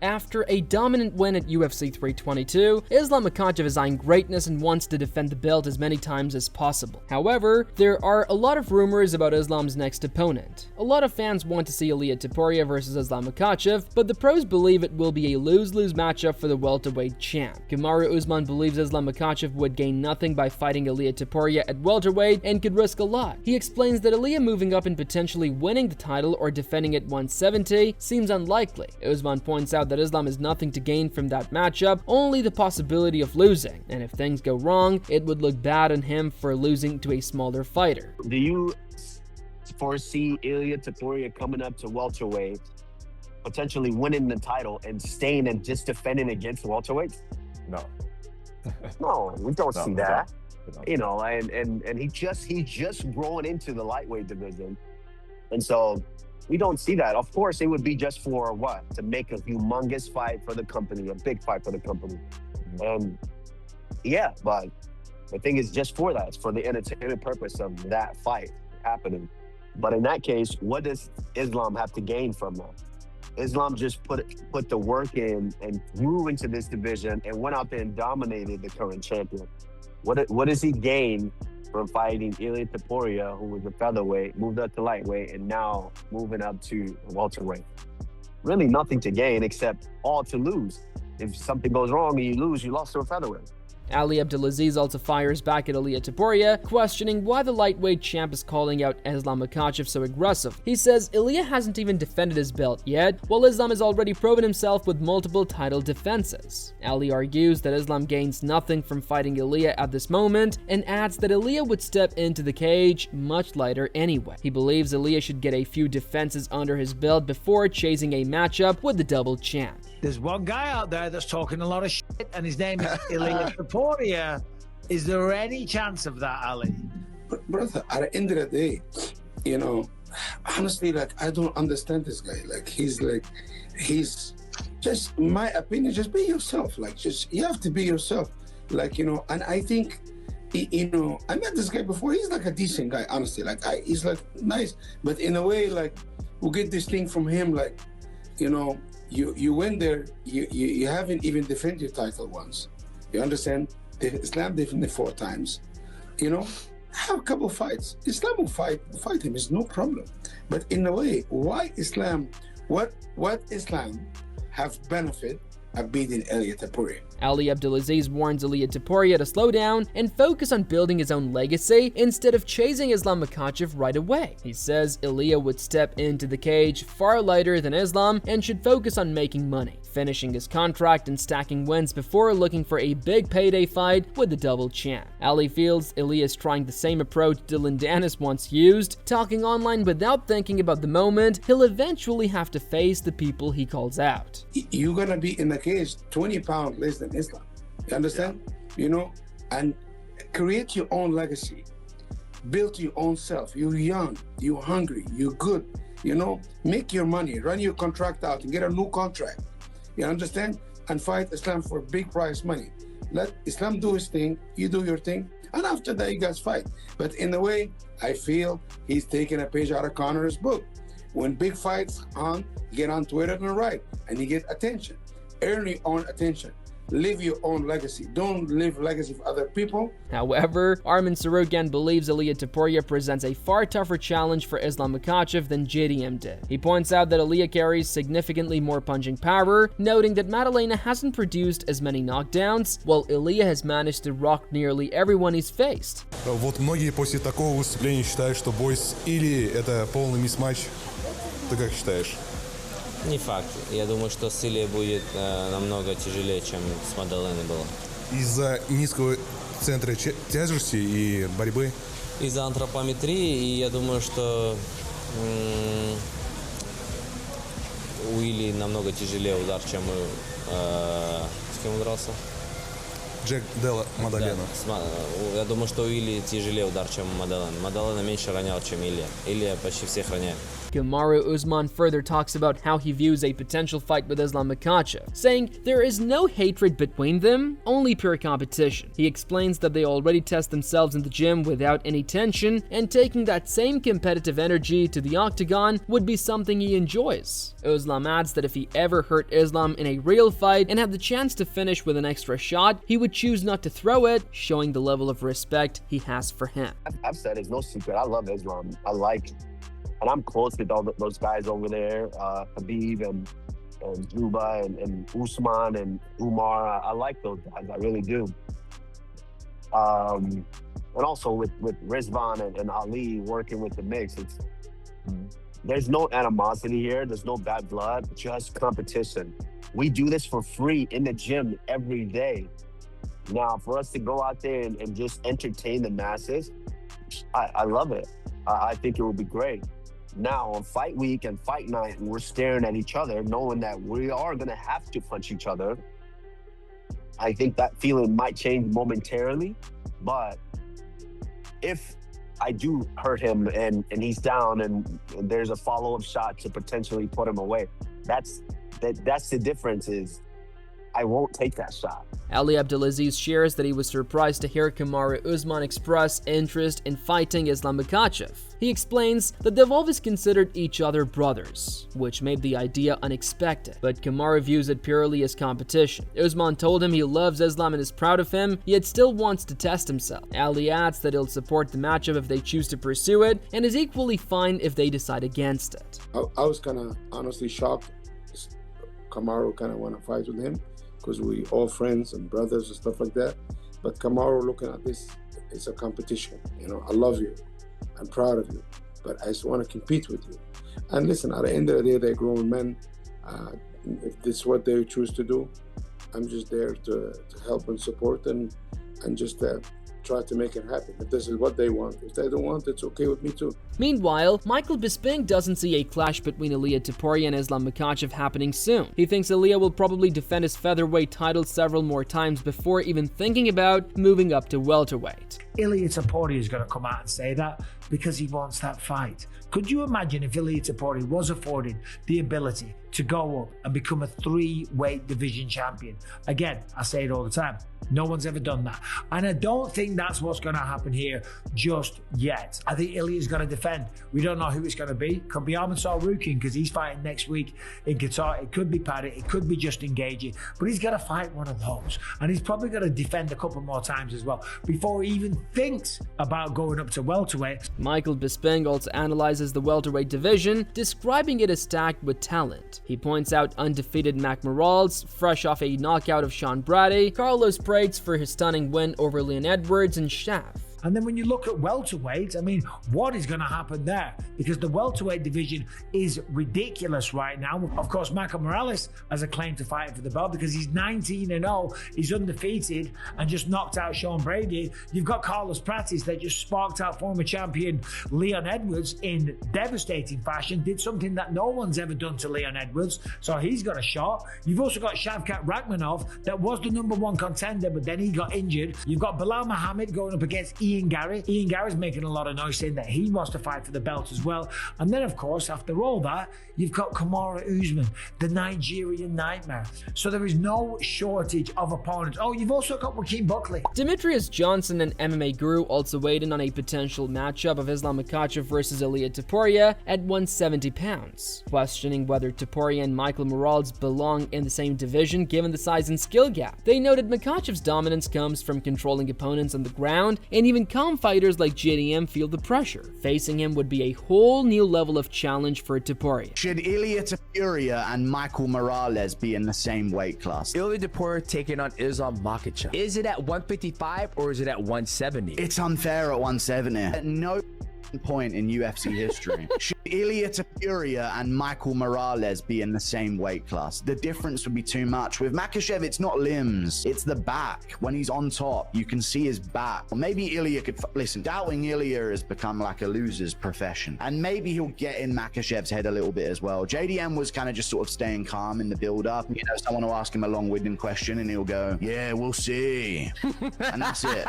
After a dominant win at UFC 322, Islam Makhachev is eyeing greatness and wants to defend the belt as many times as possible. However, there are a lot of rumors about Islam's next opponent. A lot of fans want to see Ilia Topuria versus Islam Makhachev, but the pros believe it will be a lose-lose matchup for the welterweight champ. Kamaru Usman believes Islam Makhachev would gain nothing by fighting Ilia Topuria at welterweight and could risk a lot. He explains that Ilia moving up and potentially winning the title or defending at 170 seems unlikely. Usman points out that Islam has nothing to gain from that matchup, only the possibility of losing, and if things go wrong, it would look bad on him for losing to a smaller fighter. Do you foresee Ilia Topuria coming up to welterweight, potentially winning the title and staying and just defending against welterweights? No. No, we don't see that. No. You know, and he's just growing into the lightweight division, and so we don't see that. Of course, it would be just for what? To make a humongous fight for the company, a big fight for the company. And yeah, but the thing is just for that. It's for the entertainment purpose of that fight happening. But in that case, what does Islam have to gain from that? Islam just put the work in and grew into this division and went out there and dominated the current champion. What does he gain from fighting Ilia Topuria, who was a featherweight, moved up to lightweight, and now moving up to welterweight? Really nothing to gain except all to lose. If something goes wrong and you lose, you lost to a featherweight. Ali Abdelaziz also fires back at Ilia Topuria, questioning why the lightweight champ is calling out Islam Makhachev so aggressive. He says Ilia hasn't even defended his belt yet, while Islam has already proven himself with multiple title defenses. Ali argues that Islam gains nothing from fighting Ilia at this moment, and adds that Ilia would step into the cage much lighter anyway. He believes Ilia should get a few defenses under his belt before chasing a matchup with the double champ. There's one guy out there that's talking a lot of shit, and his name is Ilia Topuria. Is there any chance of that, Ali? But brother, at the end of the day, you know, honestly, like, I don't understand this guy. Like, he's just, in my opinion, just be yourself. Like, just, you have to be yourself. Like, you know, and I think, you know, I met this guy before. He's like a decent guy, honestly. Like, he's like nice, but in a way, like, we get this thing from him, like, you know, you went there, you haven't even defended your title once. You understand? Islam defended 4 times. You know, have a couple fights. Islam will fight him, it's no problem. But in a way, why Islam, what Islam have benefit of beating Ilia Topuria? Ali Abdelaziz warns Ilia Topuria to slow down and focus on building his own legacy instead of chasing Islam Makhachev right away. He says Ilia would step into the cage far lighter than Islam and should focus on making money, finishing his contract and stacking wins before looking for a big payday fight with the double champ. Ali feels Ilia is trying the same approach Dylan Dennis once used, talking online without thinking about the moment he'll eventually have to face the people he calls out. You're gonna be in the cage 20 pounds less than Islam. You understand? You know, and create your own legacy. Build your own self. You're young, you're hungry, you're good. You know, make your money, run your contract out and get a new contract. You understand? And fight Islam for big prize money. Let Islam do his thing, you do your thing, and after that you guys fight. But in a way, I feel he's taking a page out of Connor's book. When big fights on, you get on Twitter and write, and you get attention. Earn your own attention. Live your own legacy. Don't live legacy of other people. However, Armin Sarugan believes Ilia Topuria presents a far tougher challenge for Islam Makhachev than JDM did. He points out that Ilia carries significantly more punching power, noting that Maddalena hasn't produced as many knockdowns, while Ilia has managed to rock nearly everyone he's faced. Вот многие после такого выступления считают, что бой с Ильей – это полный мисс-матч. Ты как считаешь? Не факт. Я думаю, что с Ильей будет намного тяжелее, чем с Маддаленой было. Из-за низкого центра тяжести и борьбы? Из-за антропометрии, и я думаю, что у Ильи намного тяжелее удар, чем с кем он дрался? Della, Maddalena. Да, я думаю, что у Ильи тяжелее удар, чем у Маддалены. Маддалена меньше ронял, чем Илья. Илья почти всех роняет. Kamaru Usman further talks about how he views a potential fight with Islam Makhachev, saying there is no hatred between them, only pure competition. He explains that they already test themselves in the gym without any tension, and taking that same competitive energy to the octagon would be something he enjoys. Islam adds that if he ever hurt Islam in a real fight and had the chance to finish with an extra shot, he would choose not to throw it, showing the level of respect he has for him. I've said it's no secret. I love Islam. And I'm close with all those guys over there, Habib and Juba and Usman and Umar. I like those guys. I really do. And also with Rizvan and Ali working with the mix, there's no animosity here. There's no bad blood, just competition. We do this for free in the gym every day. Now, for us to go out there and just entertain the masses, I love it. I think it would be great. Now, on fight week and fight night, we're staring at each other, knowing that we are going to have to punch each other. I think that feeling might change momentarily, but if I do hurt him and he's down and there's a follow-up shot to potentially put him away, that's the difference is I won't take that shot. Ali Abdelaziz shares that he was surprised to hear Kamaru Usman express interest in fighting Islam Makhachev. He explains that they've always considered each other brothers, which made the idea unexpected, but Kamaru views it purely as competition. Usman told him he loves Islam and is proud of him, yet still wants to test himself. Ali adds that he'll support the matchup if they choose to pursue it, and is equally fine if they decide against it. I was kind of honestly shocked Kamaru kind of want to fight with him, because we all friends and brothers and stuff like that. But Kamaru looking at this, it's a competition. You know, I love you. I'm proud of you. But I just want to compete with you. And listen, at the end of the day, they're grown men. If this is what they choose to do, I'm just there to help and support and just try to make it happen. If this is what they want. If they don't want, it's okay with me too. Meanwhile, Michael Bisping doesn't see a clash between Ilia Topuria and Islam Makhachev happening soon. He thinks Ilia will probably defend his featherweight title several more times before even thinking about moving up to welterweight. Ilia Topuria is going to come out and say that because he wants that fight. Could you imagine if Ilia Topuria was afforded the ability to go up and become a 3-weight division champion? Again, I say it all the time. No one's ever done that. And I don't think that's what's going to happen here just yet. I think Ilia's going to defend. We don't know who it's going to be. Could be Ahmed Sarukian because he's fighting next week in Qatar. It could be Paddy. It could be Justin Gaethje. But he's got to fight one of those. And he's probably going to defend a couple more times as well before he even thinks about going up to welterweight. Michael Bisping also analyzes the welterweight division, describing it as stacked with talent. He points out undefeated Mac Morales, fresh off a knockout of Sean Brady, Carlos Prates for his stunning win over Leon Edwards, and Shaf. And then when you look at welterweight, I mean, what is going to happen there? Because the welterweight division is ridiculous right now. Of course, Michael Morales has a claim to fight for the belt because he's 19-0, he's undefeated and just knocked out Sean Brady. You've got Carlos Prates that just sparked out former champion Leon Edwards in devastating fashion, did something that no one's ever done to Leon Edwards, so he's got a shot. You've also got Shavkat Rakhmonov that was the #1 contender, but then he got injured. You've got Bilal Muhammad going up against Ian Gary. Ian Gary's making a lot of noise saying that he wants to fight for the belt as well. And then, of course, after all that, you've got Kamaru Usman, the Nigerian nightmare. So there is no shortage of opponents. Oh, you've also got Joaquin Buckley. Demetrius Johnson, an MMA guru, also weighed in on a potential matchup of Islam Makhachev versus Ilia Topuria at 170 pounds, questioning whether Topuria and Michael Morales belong in the same division given the size and skill gap. They noted Makhachev's dominance comes from controlling opponents on the ground, and even calm fighters like JDM feel the pressure. Facing him would be a whole new level of challenge for Topuria. Should Ilia Topuria and Michael Morales be in the same weight class? Ilia Topuria taking on Islam Makhachev. Is it at 155 or is it at 170? It's unfair at 170. At no point in UFC history should Ilia Topuria and Michael Morales be in the same weight class. The difference would be too much. With Makhachev, it's not limbs, it's the back. When he's on top, you can see his back. Or maybe Ilia could listen, doubting Ilia has become like a loser's profession, and maybe he'll get in Makhachev's head a little bit as well. JDM was kind of just sort of staying calm in the build-up. You know, someone will ask him a long-winded question and he'll go, yeah, we'll see. And that's it.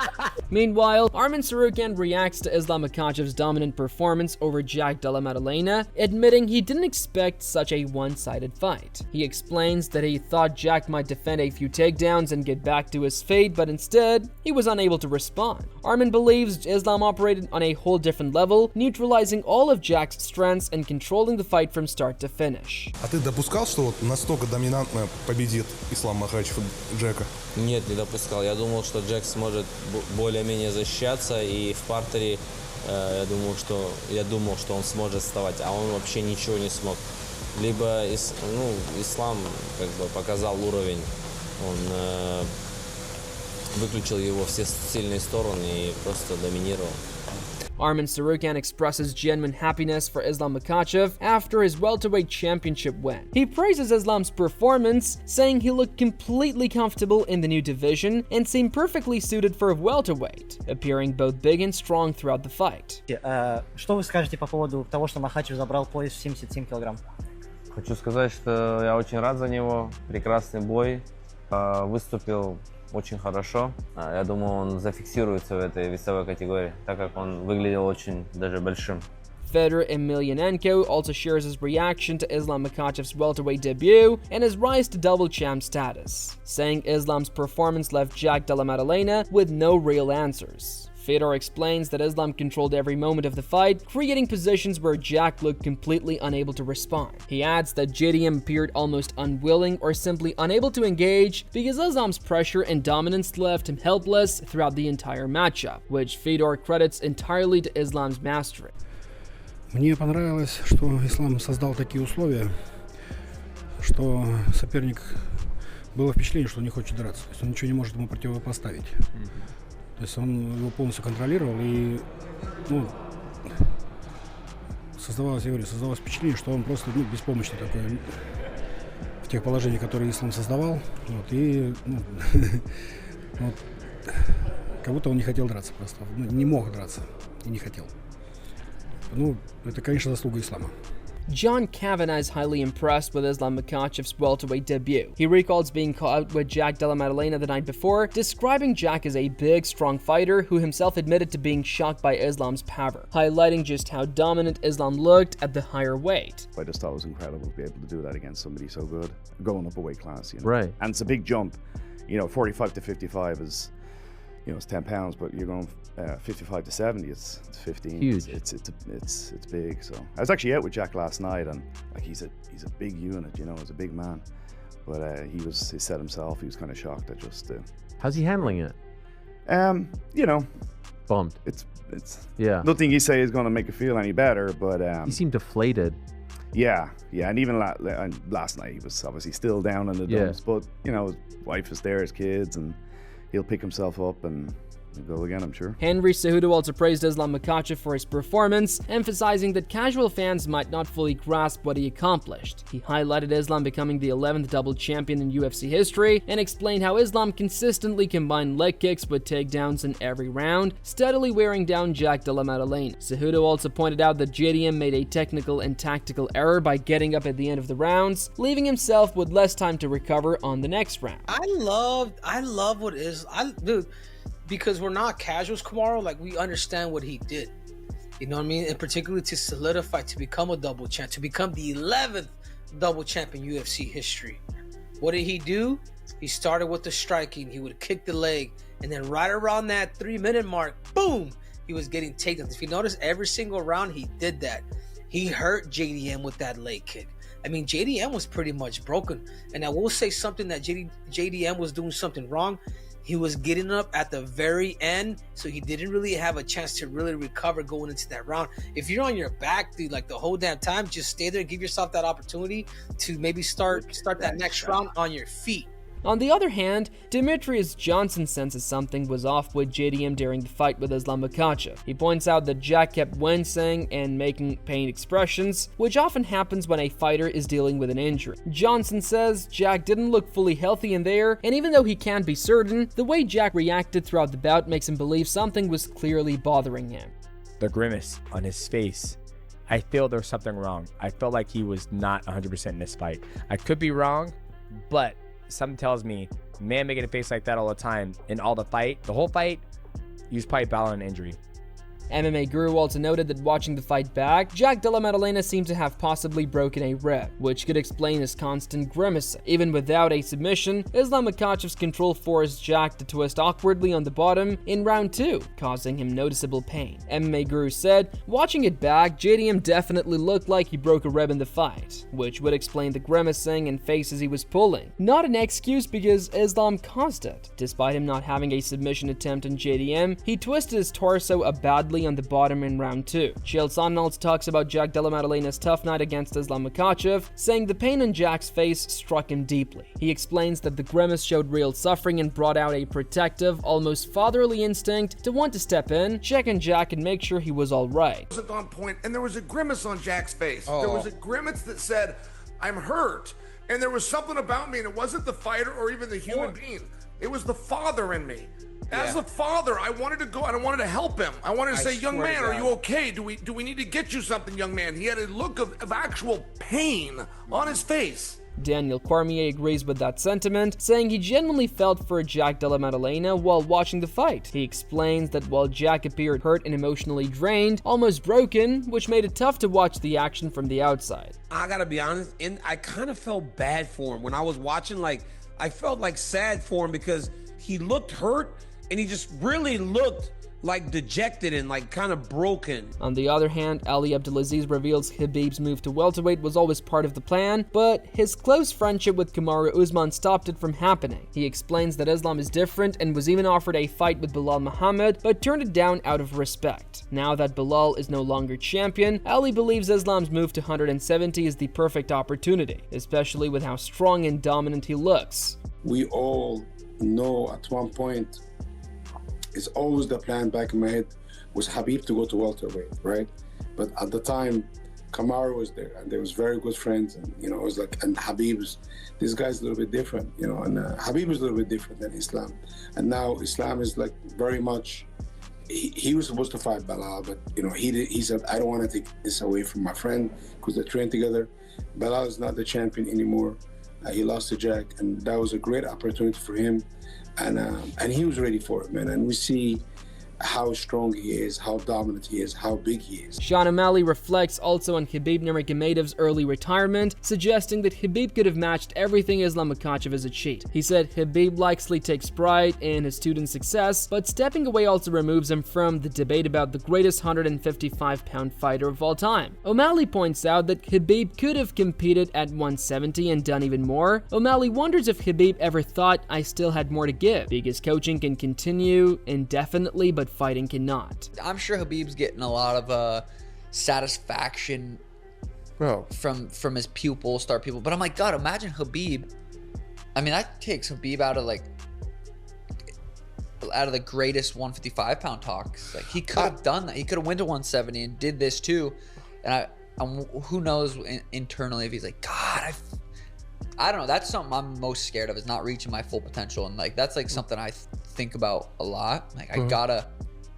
Meanwhile, Arman Tsarukyan reacts to Islam Makhachev's dominant performance over Della Maddalena Maddalena, admitting he didn't expect such a one-sided fight. He explains that he thought Jack might defend a few takedowns and get back to his fate, but instead, he was unable to respond. Arman believes Islam operated on a whole different level, neutralizing all of Jack's strengths and controlling the fight from start to finish. А ты допускал, что вот настолько доминантно победит Ислам Махачев Джека? Нет, не допускал. Я думал, что Джек сможет более-менее защищаться, и в партере я думал, что он сможет вставать, а он вообще ничего не смог. Либо Ислам как бы показал уровень, он выключил его все сильные стороны и просто доминировал. Arman Tsarukyan expresses genuine happiness for Islam Makhachev after his welterweight championship win. He praises Islam's performance, saying he looked completely comfortable in the new division and seemed perfectly suited for welterweight, appearing both big and strong throughout the fight. Что вы скажете по поводу того, что Махачев забрал пояс в 77 килограмм? Хочу сказать, что я очень рад за него. Прекрасный бой. Выступил очень хорошо. Я думаю, он зафиксируется в этой весовой категории, так как он выглядел очень даже большим. Fedor Emelianenko also shares his reaction to Islam Makhachev's welterweight debut and his rise to double champ status, saying Islam's performance left Jack Della Maddalena with no real answers. Fedor explains that Islam controlled every moment of the fight, creating positions where Jack looked completely unable to respond. He adds that JDM appeared almost unwilling or simply unable to engage because Islam's pressure and dominance left him helpless throughout the entire matchup, which Fedor credits entirely to Islam's mastery. Мне понравилось, что Ислам создал такие условия, что соперник было впечатление, что он не хочет драться, то есть он ничего не может ему противопоставить. То есть он его полностью контролировал, и создавалось впечатление, что он просто беспомощный такой в тех положениях, которые Ислам создавал. И как будто он не хотел драться просто, не мог драться и не хотел. Это, конечно, заслуга Ислама. John Kavanagh is highly impressed with Islam Makhachev's welterweight debut. He recalls being caught out with Jack Della Maddalena the night before, describing Jack as a big, strong fighter who himself admitted to being shocked by Islam's power, highlighting just how dominant Islam looked at the higher weight. I just thought it was incredible to be able to do that against somebody so good, going up a weight class, Right. And it's a big jump, 45 to 55 is, it's 10 pounds, but you're going 55 to 70, it's 15. Huge. It's big. So I was actually out with Jack last night, and he's a big unit, he's a big man. But he said himself he was kind of shocked at just. How's he handling it? Bummed. It's yeah. Nothing you say is going to make it feel any better, but he seemed deflated. Yeah, and even last night he was obviously still down in the dumps, but his wife is there, his kids, and he'll pick himself up and go again, I'm sure. Henry Cejudo also praised Islam Makhachev for his performance, emphasizing that casual fans might not fully grasp what he accomplished. He highlighted Islam becoming the 11th double champion in UFC history and explained how Islam consistently combined leg kicks with takedowns in every round, steadily wearing down Jack Della Maddalena. Cejudo also pointed out that JDM made a technical and tactical error by getting up at the end of the rounds, leaving himself with less time to recover on the next round. I love what dude. Because we're not casuals, Kamaru, we understand what he did. You know what I mean? And particularly to solidify, to become a double champ, to become the 11th double champ in UFC history. What did he do? He started with the striking. He would kick the leg. And then right around that 3-minute mark, boom, he was getting takedowns. If you notice, every single round he did that. He hurt JDM with that leg kick. I mean, JDM was pretty much broken. And I will say something that JDM was doing something wrong. He was getting up at the very end, so he didn't really have a chance to really recover going into that round. If you're on your back, dude, the whole damn time, just stay there, give yourself that opportunity to maybe start that next round on your feet. On the other hand, Demetrius Johnson senses something was off with JDM during the fight with Islam Makhachev. He points out that Jack kept wincing and making pain expressions, which often happens when a fighter is dealing with an injury. Johnson says Jack didn't look fully healthy in there, and even though he can't be certain, the way Jack reacted throughout the bout makes him believe something was clearly bothering him. The grimace on his face, I feel there's something wrong. I felt like he was not 100% in this fight. I could be wrong, but something tells me, man making a face like that all the time in all the whole fight, he was probably battling an injury. MMA Guru also noted that watching the fight back, Jack Della Maddalena seemed to have possibly broken a rib, which could explain his constant grimacing. Even without a submission, Islam Makhachev's control forced Jack to twist awkwardly on the bottom in round 2, causing him noticeable pain. MMA Guru said, watching it back, JDM definitely looked like he broke a rib in the fight, which would explain the grimacing and faces he was pulling. Not an excuse because Islam caused it. Despite him not having a submission attempt on JDM, he twisted his torso badly on the bottom in round 2. Chael Sonnen talks about Jack Della Maddalena's tough night against Islam Makhachev, saying the pain on Jack's face struck him deeply. He explains that the grimace showed real suffering and brought out a protective, almost fatherly instinct to want to step in, check on Jack and make sure he was alright. It wasn't on point, and there was a grimace on Jack's face. There was a grimace that said, I'm hurt. And there was something about me, and it wasn't the fighter or even the human being. It was the father in me. As a father, I wanted to go and I wanted to help him. I wanted to say, young man, are you okay? Do we need to get you something, young man? He had a look of actual pain on his face. Daniel Cormier agrees with that sentiment, saying he genuinely felt for Jack Della Maddalena while watching the fight. He explains that while Jack appeared hurt and emotionally drained, almost broken, which made it tough to watch the action from the outside. I gotta be honest, and I kind of felt bad for him when I was watching. Like, I felt like sad for him because he looked hurt and he just really looked like dejected and like kind of broken. On the other hand, Ali Abdelaziz reveals Khabib's move to welterweight was always part of the plan, but his close friendship with Kamaru Usman stopped it from happening. He explains that Islam is different and was even offered a fight with Belal Muhammad, but turned it down out of respect. Now that Belal is no longer champion, Ali believes Islam's move to 170 is the perfect opportunity, especially with how strong and dominant he looks. We all know at one point, it's always the plan back in my head was Khabib to go to welterweight, right? But at the time, Kamaru was there, and they was very good friends, and it was like, and Khabib's, this guy's a little bit different, and Khabib is a little bit different than Islam, and now Islam is like very much. He was supposed to fight Belal, but he said, I don't want to take this away from my friend because they trained together. Belal is not the champion anymore. He lost to Jack, and that was a great opportunity for him. And he was ready for it, man. And we see how strong he is, how dominant he is, how big he is. Sean O'Malley reflects also on Khabib Nurmagomedov's early retirement, suggesting that Khabib could have matched everything Islam Makhachev as a cheat. He said Khabib likely takes pride in his student's success, but stepping away also removes him from the debate about the greatest 155-pound fighter of all time. O'Malley points out that Khabib could have competed at 170 and done even more. O'Malley wonders if Khabib ever thought I still had more to give, because coaching can continue indefinitely, but fighting cannot. I'm sure Khabib's getting a lot of satisfaction from his pupils, star people. But I'm like, God, imagine Khabib. I mean, that takes Khabib out of the greatest 155-pound talks. Like, he could have done that. He could have went to 170 and did this too. And who knows internally if he's like, God, I don't know. That's something I'm most scared of, is not reaching my full potential. And like, that's like something I think about a lot. Like, I gotta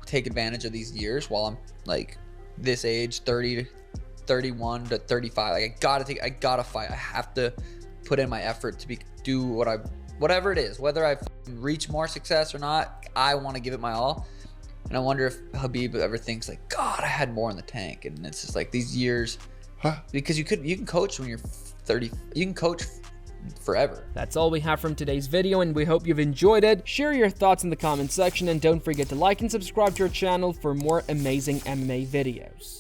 take advantage of these years while I'm like this age, 30 to 31 to 35. Like, I gotta fight. I have to put in my effort to do whatever it is, whether I reach more success or not. I want to give it my all. And I wonder if Khabib ever thinks like, God, I had more in the tank. And it's just like these years, because you can coach when you're 30. You can coach forever. That's all we have from today's video, and we hope you've enjoyed it. Share your thoughts in the comment section, and don't forget to like and subscribe to our channel for more amazing MMA videos.